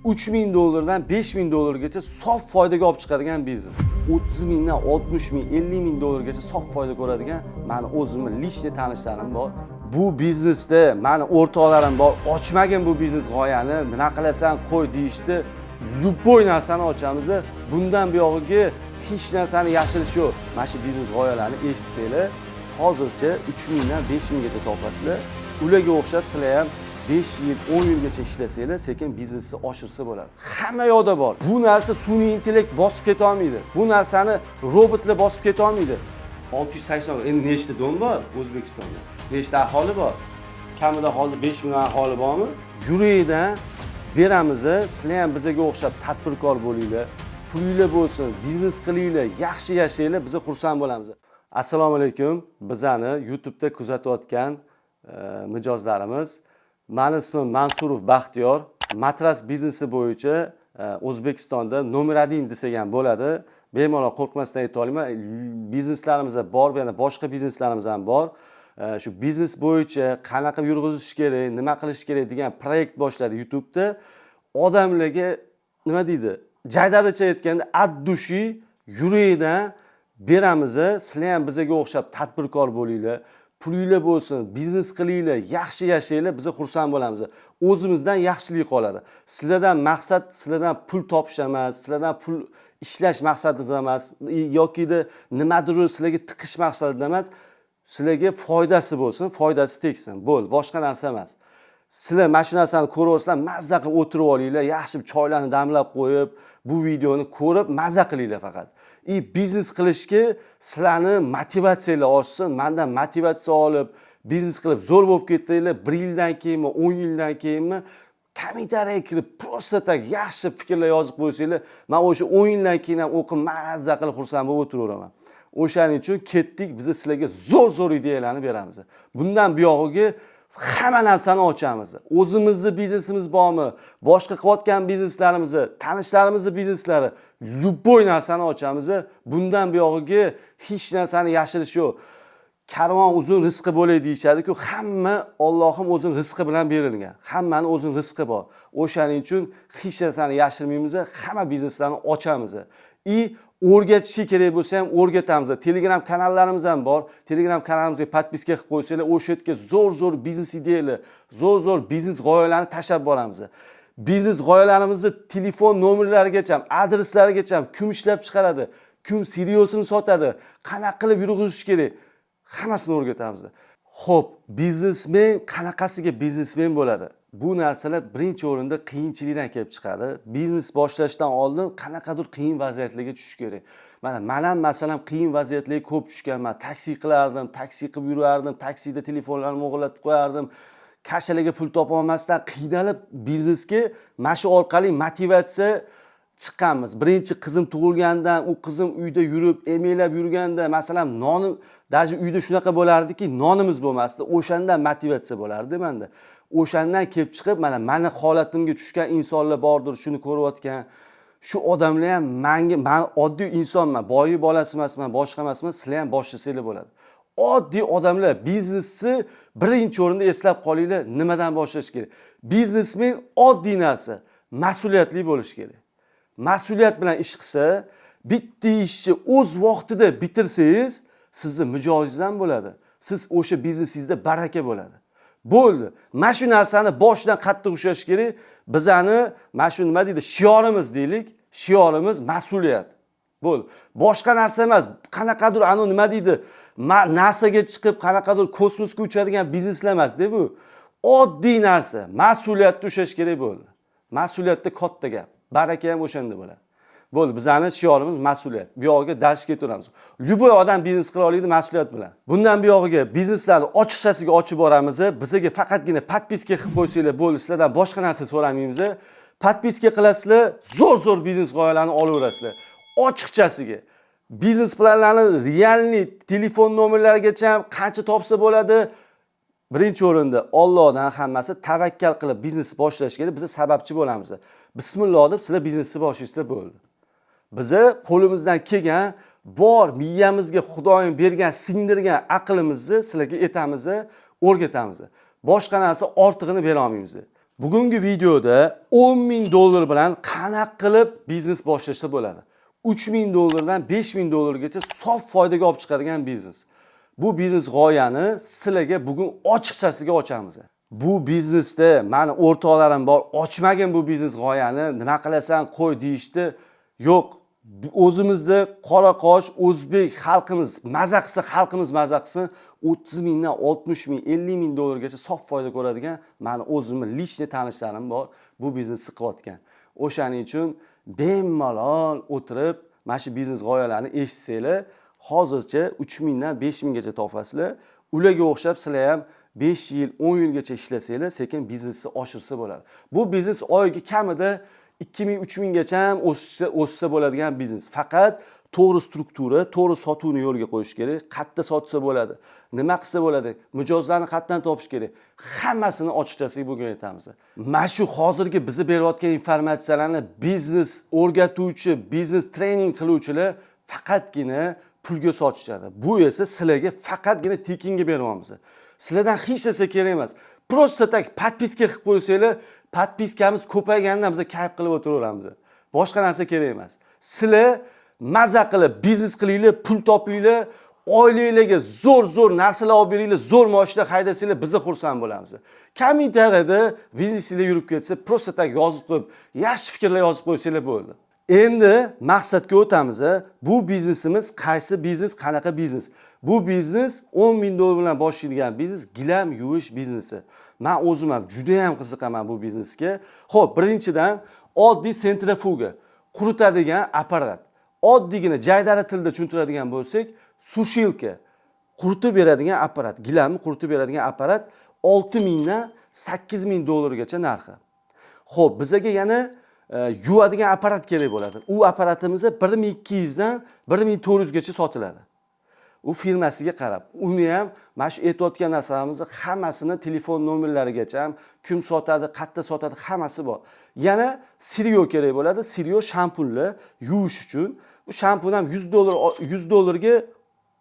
$3000 $5000 sof foydaga olib chiqadigan biznes. 30 dan 60 ming, 50 ming dollargacha sof foyda ko'radigan meni o'zimni lishniy tanishlarim bor. Bu biznesda meni o'rtoqlarim bor. Ochmagin bu biznes g'oyani, nima qilasan qo'y deyishdi. Любой narsani ochamiz. Bundan buyog'iga hech narsani yashirish yo'q. Mana shu biznes g'oyalarini eshitsanglar, hozircha 3000 dan 5000 gacha topasizlar. Ularga o'xshab sizlar ham 5 yil, 10 yilgacha ishlasanglar, sekin biznesni oshirsa bo'ladi. Hamma yoqda bor. Bu narsa sun'iy intellekt bosib keta olmaydi. Bu narsani robotlar bosib keta olmaydi. 680 endi nechta dom bor O'zbekistonda? Nechta aholi bor? Kamida hozir 5 million aholi bormi? Yuraydan beramiz, sizlar ham bizga o'xshab tadbirkor bo'linglar. Pulinglar bo'lsin, biznes qilinglar, yaxshi yashanglar, biz xursand bo'lamiz. Assalomu alaykum. Bizani YouTube'da kuzatayotgan mijozlarimiz. Mening ismim Mansurov Baxtiyor. Matras biznesi bo'yicha O'zbekistonda nomer 1 desak ham bo'ladi. Bemalol qo'rqmasdan ayta olaman. Bizneslarimiz bor, yana boshqa bizneslarimiz ham bor. Shu biznes bo'yicha qanaqa yurg'izish kerak, nima qilish kerak degan proyekt boshladi YouTube'da. Odamlarga nima deydi? Jaydaricha aytganda ad-dushi yuraydan beramiz. Sizlar ham bizga o'xshab tadbirkor bo'linglar. Pulinglar bo'lsin, biznes qilinglar, yaxshi yashanglar, biz xursand bo'lamiz. O'zimizdan yaxshilik qoladi. Sizlardan maqsad sizlardan pul topish emas, sizlardan pul ishlash maqsadida emas, yoki nimadir sizlarga tiqish maqsadida emas, sizlarga foydasi bo'lsin, foydasi tegsin. Bo'l, boshqa narsa emas. Sizlar mana shu narsani ko'ryapsizlar, mazza qilib o'tirib olinglar, yaxshi choylarni damlab qo'yib, bu videoni ko'rib mazza qilinglar faqat. Biznes qilishga sizlarni motivatsiyalar oshsin, mendan motivatsiya olib, biznes qilib zo'r bo'lib ketsanglar, 1 yildan keyinmi, 10 yildan keyinmi kommentariyaga kirib, prosta tak yaxshi fikrlar yozib qo'ysanglar, men o'sha 10 yildan keyin ham o'qib mazza qilib xursand bo'lib o'tiraveraman. O'shaning uchun ketdik, biz sizlarga zo'r ideyalarni beramiz. Bundan buyog'iga hamma narsani ochamiz. O'zimizning biznesimiz bormi? Boshqa qilayotgan bizneslarimiz, tanishlarimizni bizneslari, любой narsani ochamiz. Bundan buyog'iga hech narsani yashirish yo'q. Karvon uzun rizqi bo'ladi deyishadi-ku, hamma Allohim o'zining rizqi bilan berilgan. Hammaning o'zining rizqi bor. O'shaning uchun hech narsani yashirmaymiz, hamma bizneslarni ochamiz. O'rgatishga kerak bo'lsa ham o'rgatamiz. Telegram kanallarimiz ham bor. Telegram kanalimizga podpiska qilib qo'ysanglar, o'sha yerga zo'r biznes ideyalar, zo'r biznes g'oyalarni tashlab boramiz. Biznes g'oyalarimizni telefon nomerlarigacha, adreslarigacha kim ishlab chiqaradi, kim seriosini sotadi, qanaqa qilib yurg'izish kerak, hammasini o'rgatamiz. Xo'p, biznesmen qanaqasiga biznesmen bo'ladi? Bu narsalar birinchi o'rinda qiyinchilikdan kelib chiqadi. Biznes boshlashdan oldin qanaqadir qiyin vaziyatlarga tushish kerak. Men ham masalan qiyin vaziyatlarga ko'p tushganman. Taksi qilardim, taksi qilib yurardim, taksida telefonlarimni o'g'irlatib qo'yardim. Kashalarga pul topa olmasdan qiynalib biznesga mana shu orqali motivatsiya chiqqanmiz. Birinchi qizim tug'ilgandan, u qizim uyda yurib, emaylab yurganda, masalan, nonim, даже uyda shunaqa bo'lardiki, nonimiz bo'lmasdi. O'shandan motivatsiya bo'lardi menda. O'shandan kelib chiqib, mana holatimga tushgan insonlar bordir, shuni ko'rayotgan. Shu odamlar ham men oddiy insonman, boyi bolasi emasman, boshqa emasman, sizlar ham boshlasanglar bo'ladi. Oddiy odamlar biznesni birinchi o'rinda eslab qolinglar, nimadan boshlash kerak? Biznesmen oddiy narsa, mas'uliyatli bo'lish kerak. Mas'uliyat bilan ish qilsa, bitta ishni o'z vaqtida bitirsangiz, sizning mijozingizdan bo'ladi. Siz o'sha biznesingizda baraka bo'ladi. Bo'ldi. Mana shu narsani boshdan qattiq ushlash kerak. Bizani mana shu nima deydi, shiorimiz deylik, shiorimiz mas'uliyat. Bo'ldi. Boshqa narsa emas. Qanaqadir nima deydi, NASAga chiqib, qanaqadir kosmosga uchadigan bizneslar emas-da bu. Oddiy narsa, mas'uliyatni ushlash kerak bo'ldi. Mas'uliyatda katta gap. Baraka ham o'shanda bo'ladi. Bo'ldi, bizani shiorimiz mas'uliyat. Bu yo'g'iga dars ketaveramiz. Любой odam biznes qila oladi mas'uliyat bilan. Bundan bu yo'g'iga bizneslarni ochiqchasiga ochib boramiz. Bizga faqatgina podpiska qilib qo'ysanglar bo'ldi. Sizlardan boshqa narsa so'ramaymiz. Podpiska qilasizlar, zo'r biznes g'oyalarini olaverasizlar. Ochiqchasiga. Biznes planlarni realniy telefon nomerlarigacha qancha topsa bo'ladi? Birinchi o'rinda Allohdan hammasi tavakkal qilib biznes boshlash kerak. Biz sababchi bo'lamiz. Bismillah deb sizlar biznesni boshlaysizlar bo'ldi. Biz qo'limizdan kelgan bor miyamizga Xudoyim bergan, singdirgan aqlimizni sizlarga aytamiz, o'rgatamiz. Boshqa narsa ortig'ini bera olmaymiz. Bugungi videoda 10 ming dollar bilan qanaqa qilib biznes boshlashsa bo'ladi. 3 ming dollardan 5 ming dollargacha sof foydaga olib chiqadigan biznes. Bu biznes g'oyani sizlarga bugun ochiqchasiga ochamiz. Bu biznesda meni o'rtoqlarim bor, ochmagin bu biznes g'oyani, nima qilasan qo'y deyishdi. Yo'q, o'zimizda qora qosh o'zbek xalqimiz maza qilsa, xalqimiz maza qilsin, 30 mingdan 60 ming, 50 ming dollargacha sof foyda ko'radigan meni o'zimni lishni tanishlarim bor, bu biznesni qilayotgan. O'shaning uchun bemalol o'tirib, mana shu biznes g'oyalarini eshitsanglar, hozircha 3 mingdan 5 minggacha topasizlar. Ularga o'xshab sizlar ham 5 yil, 10 yilgacha ishlasanglar, sekin biznesni oshirsa bo'ladi. Bu biznes oyiga kamida 2000-3000 gacha ham o'ssa bo'ladigan biznes. Faqat to'g'ri struktura, to'g'ri sotuvni yo'lga qo'yish kerak. Qayerda sotsa bo'ladi, nima qilsa bo'ladi, mijozlarni qayerdan topish kerak. Hammasini ochiqchasiga bugun aytamiz. Mana shu hozirgi bizni berayotgan informatsiyalarni biznes o'rgatuvchi, biznes trening qiluvchilar faqatgina pulga sotishadi. Bu esa sizlarga faqatgina tekinga beryapmiz. Sizlardan hech narsa kerak emas. Prosta tak podpiska qilib qo'ysanglar, podpiskamiz ko'paygandan biz kayf qilib o'tiraveramiz. Boshqa narsa kerak emas. Sizlar maza qilib biznes qilinglar, pul topinglar, oilalarga zo'r narsalar olib beringlar, zo'r maoshlar haydasanglar, biz xursand bo'lamiz. Kommentariyada biznesinglar yurib ketsa, prosta tak yozib qo'yib, yaxshi fikrlar yozib qo'ysanglar bo'ldi. Endi maqsadga o'tamiz. Bu biznesimiz qaysi biznes, qanaqa biznes? Bu biznes 10 ming dollar bilan boshlaydigan biznes, gilam yuvish biznesi. Men o'zim ham juda ham qiziqaman bu biznesga. Xo'p, birinchidan oddiy sentrifuga, quritadigan apparat. Oddiygina jaydari tilda tushuntiradigan bo'lsak, sushilka, quritib beradigan apparat, gilamni quritib beradigan apparat 6 mingdan 8 ming dollargacha narxi. Xo'p, bizga yana yuvadigan apparat kerak bo'ladi. U apparatimiz 1200 dan 1400 gacha sotiladi. U firmasiga qarab, uni ham mana shu aytayotgan narsalarimizni hammasini telefon nomerlarigacha ham kim sotadi, qayerda sotadi, hammasi bor. Yana Sirio kerak bo'ladi. Sirio shampunlar yuvish uchun. Bu shampun ham 100 dollarga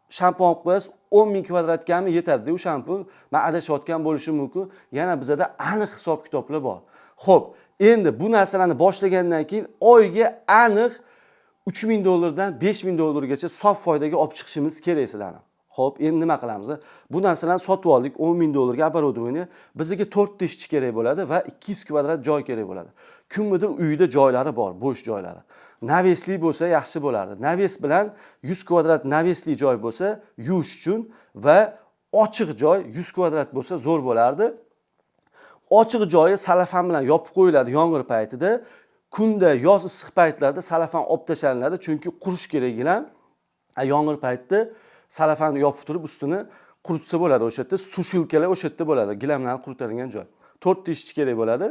shampun olib qo'yasiz, 10 ming kvadratgami yetadi. U shampun men adashayotgan bo'lishim mumkin. Yana bizda aniq hisob-kitoblar bor. Xo'p, endi bu narsalarni boshlagandan keyin oyiga aniq 3 ming dollardan 5 ming dollargacha sof foydaga olib chiqishimiz kerak sizlarni. Xo'p, endi nima qilamiz? Bu narsalarni sotib oldik 10 ming dollarga оборудование. Bizga 4 ta ishchi kerak bo'ladi va 200 kvadrat joy kerak bo'ladi. Kimnidir uyida joylari bor, bo'sh joylari. Navesli bo'lsa yaxshi bo'lardi. Naves bilan 100 kvadrat navesli joy bo'lsa yuvish uchun va ochiq joy 100 kvadrat bo'lsa zo'r bo'lardi. Ochiq joyi salafan bilan yopib qo'yiladi yomg'ir paytida. Kunda yoz issiq paytlarda salafan olib tashlanadi, chunki qurish kerak gilam. Yomg'ir paytida salafanni yopib turib ustini quritsa bo'ladi. O'sha yerda sushilkalar o'sha yerda bo'ladi, gilamlarni quritadigan joy. 4 ta ishchi kerak bo'ladi.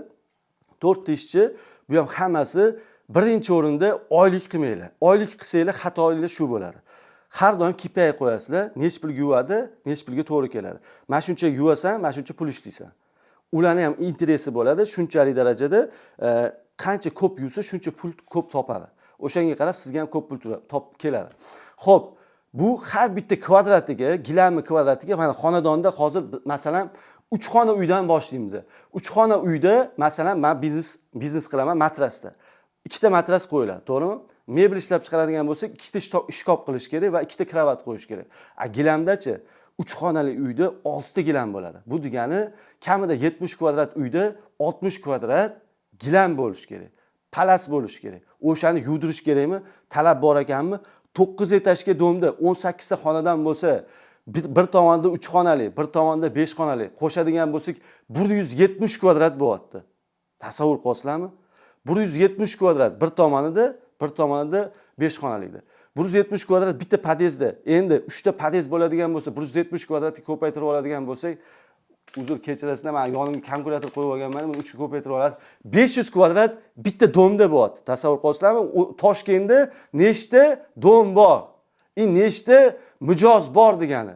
4 ta ishchi, bu ham hammasi birinchi o'rinda oylik qilmaylar. Oylik qilsanglar xatoinglar shu bo'ladi. Har doim KPI qo'yasizlar, nech pul yuvadi, nech pulga to'g'ri keladi. Mana shuncha yuvasan, mana shuncha pul ishlaysan. Ularning ham interesi bo'ladi, shunchalik darajada qancha ko'p yuvsa, shuncha pul ko'p topadi. O'shanga qarab sizga ham ko'p pul topib keladi. Xo'p, bu har bitta kvadratiga, gilamni kvadratiga mana xonadonda hozir masalan 3 xona uydan boshlaymiz. 3 xona uyda masalan men biznes qilaman matrasda. 2 ta matras qo'yiladi, to'g'rimi? Mebel ishlab chiqaradigan bo'lsak, 2 ta shkaf qilish kerak va 2 ta kravat qo'yish kerak. Gilamdachi 3 xonali uyda 6 ta gilam bo'ladi. Bu degani kamida 70 kvadrat uyda 60 kvadrat gilam bo'lish kerak. Palas bo'lish kerak. O'shani yuvdirish kerakmi? Talab bor ekanmi? 9 etajga domda 18 ta xonadon bo'lsa, bir tomonda 3 xonali, bir tomonda 5 xonali qo'shadigan bo'lsak, 170 kvadrat bo'lyapti. Tasavvur qilasizlarmi? 170 kvadrat bir tomonida 5 xonalikda. 170 kvadrat bitta podyezdda. Endi 3 ta podyezd bo'ladigan bo'lsa, 170 kvadratga ko'paytirib oladigan bo'lsak, uzr kechirasizlar, men yonimga kalkulyator qo'yib olganman, buni 3 ga ko'paytirib olasiz. 500 kvadrat bitta domda bo'lyapti. Tasavvur qilasizlarmi? Toshkentda nechta dom bor? Nechta mijoz bor degani.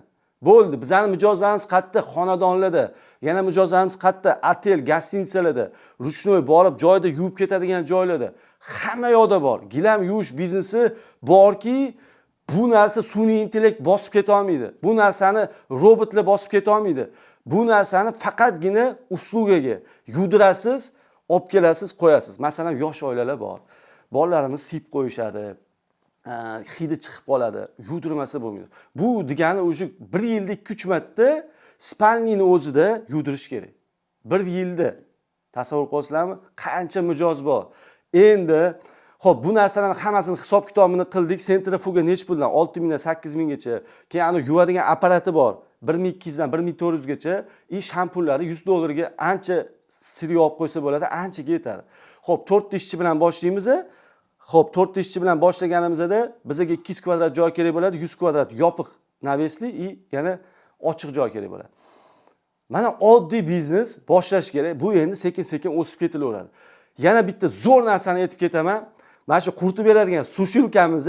Bo'ldi. Bizning mijozlarimiz qayerda? Xonadonlarda. Yana mijozlarimiz qayerda? Otel, gostinitsalarda, ruchnoy borib joyda yuvib ketadigan joylarda. Hamma yoqda bor. Gilam yuvish biznesi borki, bu narsa sun'iy intellekt bosib keta olmaydi. Bu narsani robotlar bosib keta olmaydi. Bu narsani faqatgina uslugaga yudirasiz, olib kelasiz, qo'yasiz. Masalan, yosh oilalar bor. Bolalarimiz siyib qo'yishadi. Hidi chiqib qoladi, yudirmasa bo'lmaydi. Bu degani o'sha 1 yilda 2-3 marta spalniyni o'zida yudirish kerak. 1 yilda. Tasavvur qilasizlarmi? Qancha mijoz bor. Endi, xo'p, bu narsalarning hammasini hisob-kitobini qildik. Sentrifuga nech puldan? 6000 dan 8000 gacha. Keyin ana yuvadigan apparati bor. 1200 dan 1400 gacha. Shampullari $100 ga ancha siri olib qo'ysa bo'ladi, anchaga yetadi. Xo'p, 4 ta ishchi bilan boshlaymiz. Xo'p, 4 ta ishchi bilan boshlaganimizda bizga 200 kvadrat joy kerak bo'ladi, 100 kvadrat yopiq navesli yana ochiq joy kerak bo'ladi. Mana oddiy biznes boshlash kerak. Bu endi sekin-sekin o'sib ketilaveradi. Yana bitta zo'r narsani aytib ketaman. Mana shu quritib beradigan sushilkamiz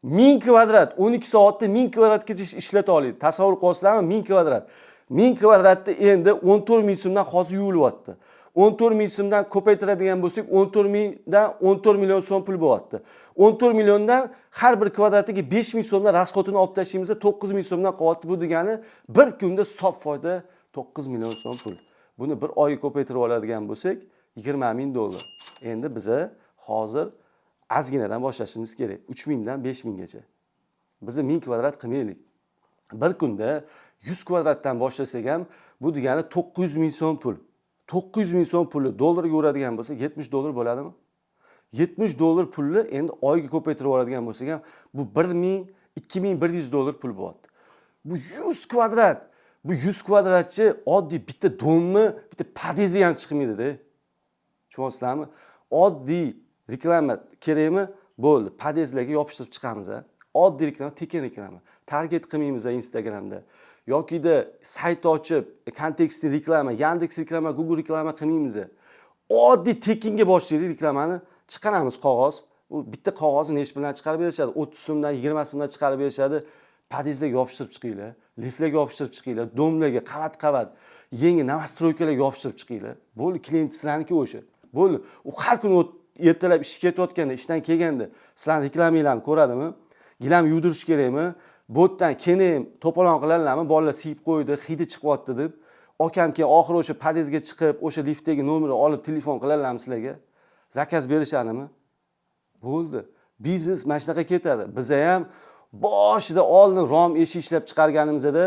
1000 kvadrat, 12 soatda 1000 kvadratgacha ishlata oladi. Tasavvur qilasizlarmi? 1000 kvadrat. 1000 kvadratda endi 14 ming so'mdan hozir yuvilyapti. 14 ming so'mdan ko'paytiradigan bo'lsak, 14 mingdan 14 million so'm pul bo'lyapti. 14 milliondan har bir kvadratiga 5 ming so'mdan rasxotini olib tashlaymiz, 9 ming so'mdan qolyapti. Bu degani bir kunda sof foyda 9 million so'm pul. Buni bir oyga ko'paytirib oladigan bo'lsak, $20 ming. Endi biza hozir ozginadan boshlashimiz kerak. 3 mingdan 5 minggacha. Biza 1000 kvadrat qilmaylik. Bir kunda 100 kvadratdan boshlasak ham bu degani 900 ming so'm pul. 900 ming so'm pulni dollarga uradigan bo'lsa, $70 bo'ladimi? $70 pulni endi oyga ko'paytirib oladigan bo'lsak ham bu $2100 pul bo'lyapti. Bu 100 kvadrat. Bu 100 kvadratchi oddiy bitta domni, bitta podezi ham chiqmaydi-da. Tushunyapsizlarmi? Oddiy reklama kerakmi? Bo'ldi. Podezlarga yopishtirib chiqamiz. Oddiy reklama, tekin reklama. Target qilmaymiz Instagramda. Yoki-da sayt ochib, kontekstli reklama, Yandex reklama, Google reklama qilmaymiz. Oddiy tekinga boshlaylik reklamani, chiqaramiz qog'oz. U bitta qog'ozni nech bilan chiqarib berishadi? 30 so'mdan, 20 so'mdan chiqarib berishadi. Podezlarga yopishtirib chiqinglar, liftlarga yopishtirib chiqinglar, domlarga qavat-qavat, yangi nastroykalarga yopishtirib chiqinglar. Bo'ldi, klient sizlarniki o'sha. Bo'ldi. U har kuni ertalab ishga ketayotganda, ishdan kelganda sizlarning reklamanglarni ko'radimi? Gilam yudirish kerakmi? Botdan keyin to'polon qilarlarmi? Bolalar siyib qo'ydi, hidi chiqyapti deb. Akam keyin oxiri o'sha podezga chiqib, o'sha liftdagi nomerni olib telefon qilarlarmi sizlarga? Zakaz berishadimi? Bo'ldi. Biznes mana shunaqa ketadi. Biz ham boshida oldin rom eshik ishlab chiqarganimizda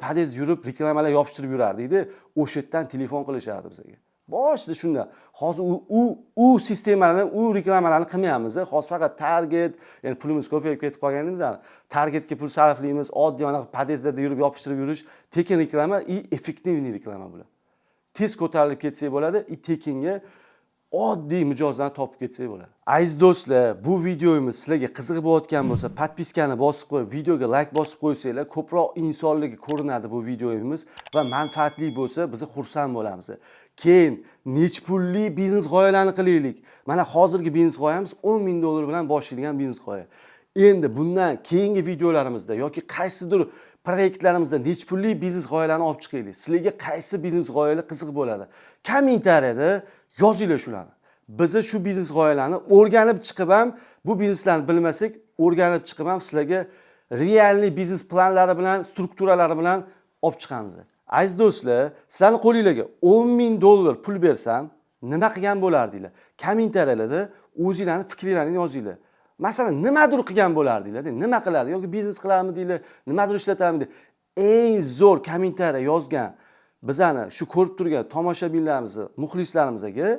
podez yurib reklamalar yopishtirib yurardik-da. O'sha yerdan telefon qilishardi bizga. Boshida shunda. Hozir u sistemalarni, u reklamalarni qilmayapmiz. Hozir faqat target, ya'ni pulimiz ko'payib ketib qolganimizdan targetga pul sarflaymiz. Oddiy anaqa podezlarda yurib yopishtirib yurish, tekin reklama, effektivniy reklama bo'ladi. Tez ko'tarilib ketsak bo'ladi, tekinga oddiy mijozlarni topib ketsak bo'ladi. Aziz do'stlar, bu videomiz sizlarga qiziq bo'layotgan bo'lsa, podpiskani bosib qo'yib, videoga like bosib qo'ysanglar, ko'proq insonlarga ko'rinadi bu videomiz va manfaatli bo'lsa, biz xursand bo'lamiz. Keyin nech pulli biznes g'oyalarni qilaylik. Mana hozirgi biznes g'oyamiz $10 ming bilan boshlangan biznes g'oya. Endi bundan keyingi videolarimizda yoki qaysidir proyektlarimizda nech pulli biznes g'oyalarni olib chiqaylik. Sizlarga qaysi biznes g'oyalar qiziq bo'ladi? Kommentariyada yozinglar shularni. Biz shu biznes g'oyalarni o'rganib chiqib ham, bu bizneslarni bilmasak, o'rganib chiqib ham sizlarga realniy biznes planlari bilan, strukturalari bilan olib chiqamiz. Aziz do'stlar, sizlarning qo'lingizga $10 ming pul bersam, nima qilgan bo'lardinglar? Kommentariyalarda o'zingizlarning fikrlaringizni yozinglar. Masalan, nimadir qilgan bo'lardinglar, nima qilardi yoki biznes qilarmidinglar, nimadir ishlatarmidinglar? Eng zo'r kommentariya yozgan bizani shu ko'rib turgan tomoshabinlarimiz, muxlislarimizga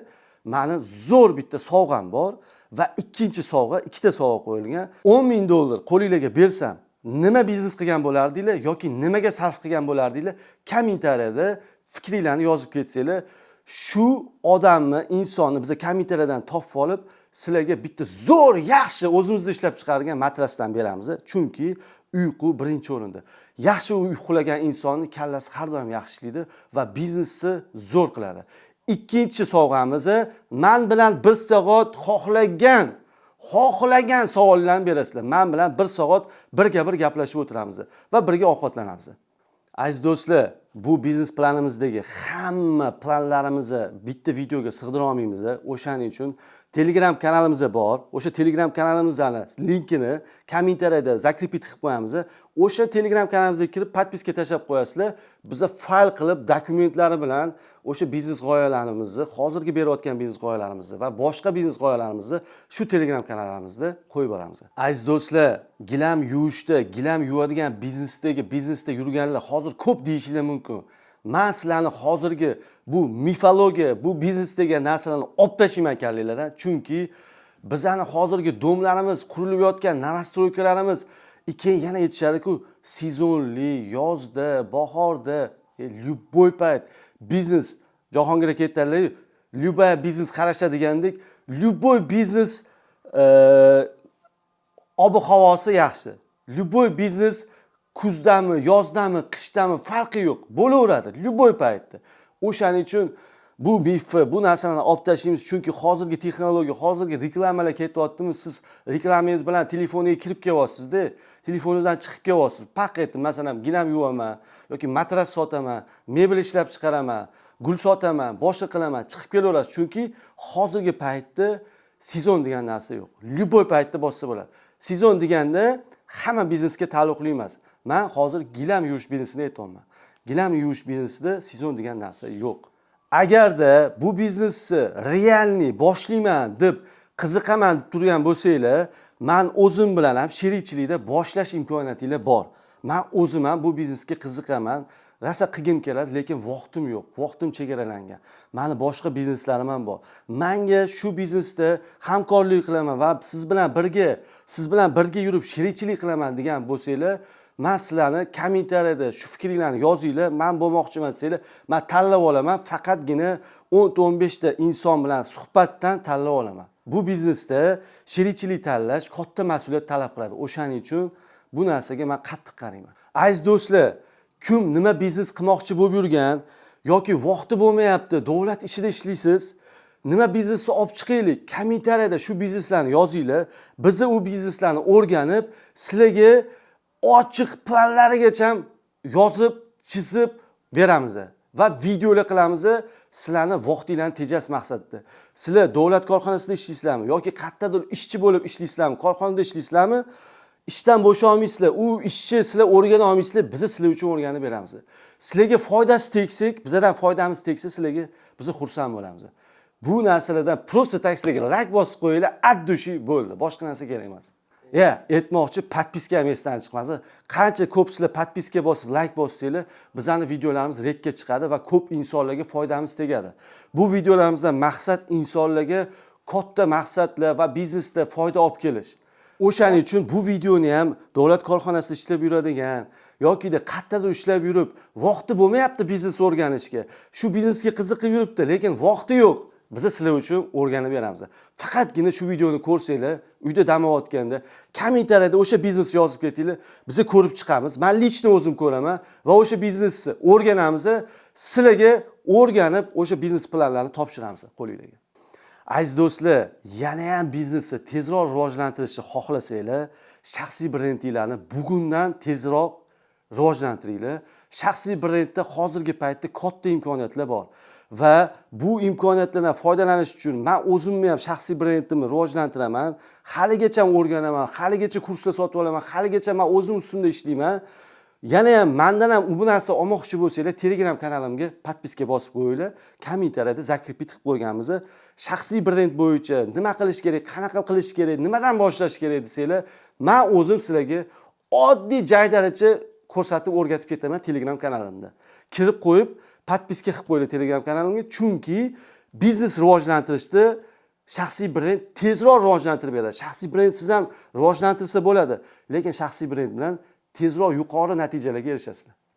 meni zo'r bitta sovg'am bor va ikkinchi sovg'a, ikkita sovg'a qo'yilgan. $10 ming qo'lingizga bersam, nima biznes qilgan bo'lardinglar yoki nimaga sarf qilgan bo'lardinglar? Kommentariyada fikringizni yozib ketsanglar, shu odamni, insonni biz kommentariyadan topib olib, sizlarga bitta zo'r, yaxshi o'zimizda ishlab chiqargan matrasdan beramiz. Chunki uyqu birinchi o'rinda. Yaxshi uxlagan insonning kallasi har doim yaxshi ishlaydi va biznesni zo'r qiladi. Ikkinchi sovg'amiz, men bilan 1 soat xohlagan savollarni berasizlar. Men bilan 1 soat birga-bir gaplashib o'tiramiz va birga ovqatlanamiz. Aziz do'stlar, bu biznes planimizdagi hamma planlarimizni bitta videoga sig'dira olmaymiz. O'shaning uchun Telegram kanalimiz bor. O'sha Telegram kanalimizning linkini kommentariyada zakrepi qilib qo'yamiz. O'sha Telegram kanalimizga kirib podpiska tashlab qo'yasizlar. Biza fayl qilib dokumentlari bilan o'sha biznes g'oyalarimizni, hozirgi berayotgan biznes g'oyalarimizni va boshqa biznes g'oyalarimizni shu Telegram kanalimizda qo'yib boramiz. Aziz do'stlar, gilam yuvishda, gilam yuvadigan biznesda yurganlar hozir ko'p deyishinglar mumkin. Men sizlarni hozirgi bu mifologiya, bu biznesdagi narsalarni olib tashlayman ekanliklaringlar. Chunki bizani hozirgi domlarimiz, qurilib yotgan novostroykalarimiz keyin yana aytishadi-ku, sezonli, yozda, bahorda, любой payt biznes Jahongir aka aytadilar, любой biznes qarashlar degandek, любой biznes ob-havosi yaxshi. Любой biznes kuzdami, yozdami, qishdami farqi yo'q. Bo'laveradi, любой paytda. O'shaning uchun bu mifni, bu narsalarni olib tashlaymiz, chunki hozirgi texnologiya, hozirgi reklamalar ketyaptimi, siz reklamangiz bilan telefonga kirib kelyapsiz-da, telefoningizdan chiqib kelyapsiz. Paq etdim, masalan, gilam yuvaman yoki matras sotaman, mebel ishlab chiqaraman, gul sotaman, boshqa qilaman, chiqib kelaverasiz, chunki hozirgi paytda sezon degan narsa yo'q. Любой paytda bossa bo'ladi. Sezon deganda hamma biznesga taalluqli emas. Men hozir gilam yuvish biznesini aytayapman. Gilam yuvish biznesida sezon degan narsa yo'q. Agarda bu biznesni realni boshlayman deb qiziqaman deb turgan bo'lsanglar, men o'zim bilan ham sherikchilikda boshlash imkoniyatingiz bor. Men o'zim ham bu biznesga qiziqaman, rosa qilgim keladi, lekin vaqtim yo'q, vaqtim chegaralangan. Meni boshqa bizneslarim ham bor. Menga shu biznesda hamkorlik qilaman va siz bilan birga yurib sherikchilik qilaman degan bo'lsanglar, men sizlarni kommentariyada shu fikringlarni yozinglar. Men bo'lmoqchiman desanglar, men tanlab olaman, faqatgina 10-15 ta inson bilan suhbatdan tanlab olaman. Bu biznesda sherikchilik tanlash katta mas'uliyat talab qiladi. O'shaning uchun bu narsaga men qattiq qarayman. Aziz do'stlar, kim nima biznes qilmoqchi bo'lib yurgan yoki vaqti bo'lmayapti, davlat ishida ishlaysiz, nima biznesni olib chiqaylik, kommentariyada shu bizneslarni yozinglar. Biz u bizneslarni o'rganib, sizlarga ochiq planlarigacha yozib, chizib beramiz va videolar qilamiz. Sizlarni vaqtinglarni tejash maqsadida. Sizlar davlat korxonasida ishlaysizlarmi yoki qayerdadir ishchi bo'lib ishlaysizlarmi, korxonada ishlaysizlarmi? Ishdan bo'shaolmaysizlar, u ishchi sizlar o'rgana olmaysizlar, biz sizlar uchun o'rganib beramiz. Sizlarga foydasi tegsak, bizdan foydamiz tegsa, sizlarga biz xursand bo'lamiz. Bu narsalardan prosta takslarga like bosib qo'yinglar, ad-dushi bo'ldi. Boshqa narsa kerak emas. Aytmoqchi, podpiska ham esdan chiqmasa, qancha ko'p sizlar podpiska bosib, like bossanglar, bizning videolarimiz rekka chiqadi va ko'p insonlarga foydamiz tegadi. Bu videolarimizdan maqsad insonlarga katta maqsadlar va biznesda foyda olib kelish. O'shaning uchun bu videoni ham davlat korxonasida ishlab yuradigan yoki qayerdadir ishlab yurib, vaqti bo'lmayapti biznes o'rganishga. Shu biznesga qiziqib yuribdi, lekin vaqti yo'q. Biz sizlar uchun o'rganib beramiz. Faqatgina shu videoni ko'rsanglar, uyda dam olayotganda kommentariyada o'sha biznes yozib ketinglar, biz ko'rib chiqamiz. Men lichni o'zim ko'raman va o'sha biznesni o'rganamiz. Sizlarga o'rganib o'sha biznes planlarini topshiramiz qo'lingizga. Aziz do'stlar, yana ham biznesni tezroq rivojlantirishni xohlasanglar, shaxsiy brendinglarni bugundan tezroq rivojlantiringlar. Shaxsiy brendda hozirgi paytda katta imkoniyatlar bor. Va bu imkoniyatlardan foydalanish uchun men o'zimni ham shaxsiy brendimni rivojlantiraman, haligacha o'rganaman, haligacha kurslar sotib olaman, haligacha men o'zim ustimda ishlayman. Yana ham mendan ham bu narsa olmoqchi bo'lsanglar, Telegram kanalimga podpiska bosib qo'yinglar. Kommentariyada zakrepit qilib qo'yganmiz. Shaxsiy brend bo'yicha nima qilish kerak, qanaqa qilish kerak, nimadan boshlash kerak desanglar, men o'zim sizlarga oddiy joydaricha ko'rsatib o'rgatib ketaman Telegram kanalimda. Kirib qo'yib podpiska qilib qo'yinglar Telegram kanalimga, chunki biznes rivojlantirishda shaxsiy brend tezroq rivojlantirib beradi. Shaxsiy brend siz ham rivojlantirsa bo'ladi, lekin shaxsiy brend bilan tezroq yuqori natijalarga erishasizlar.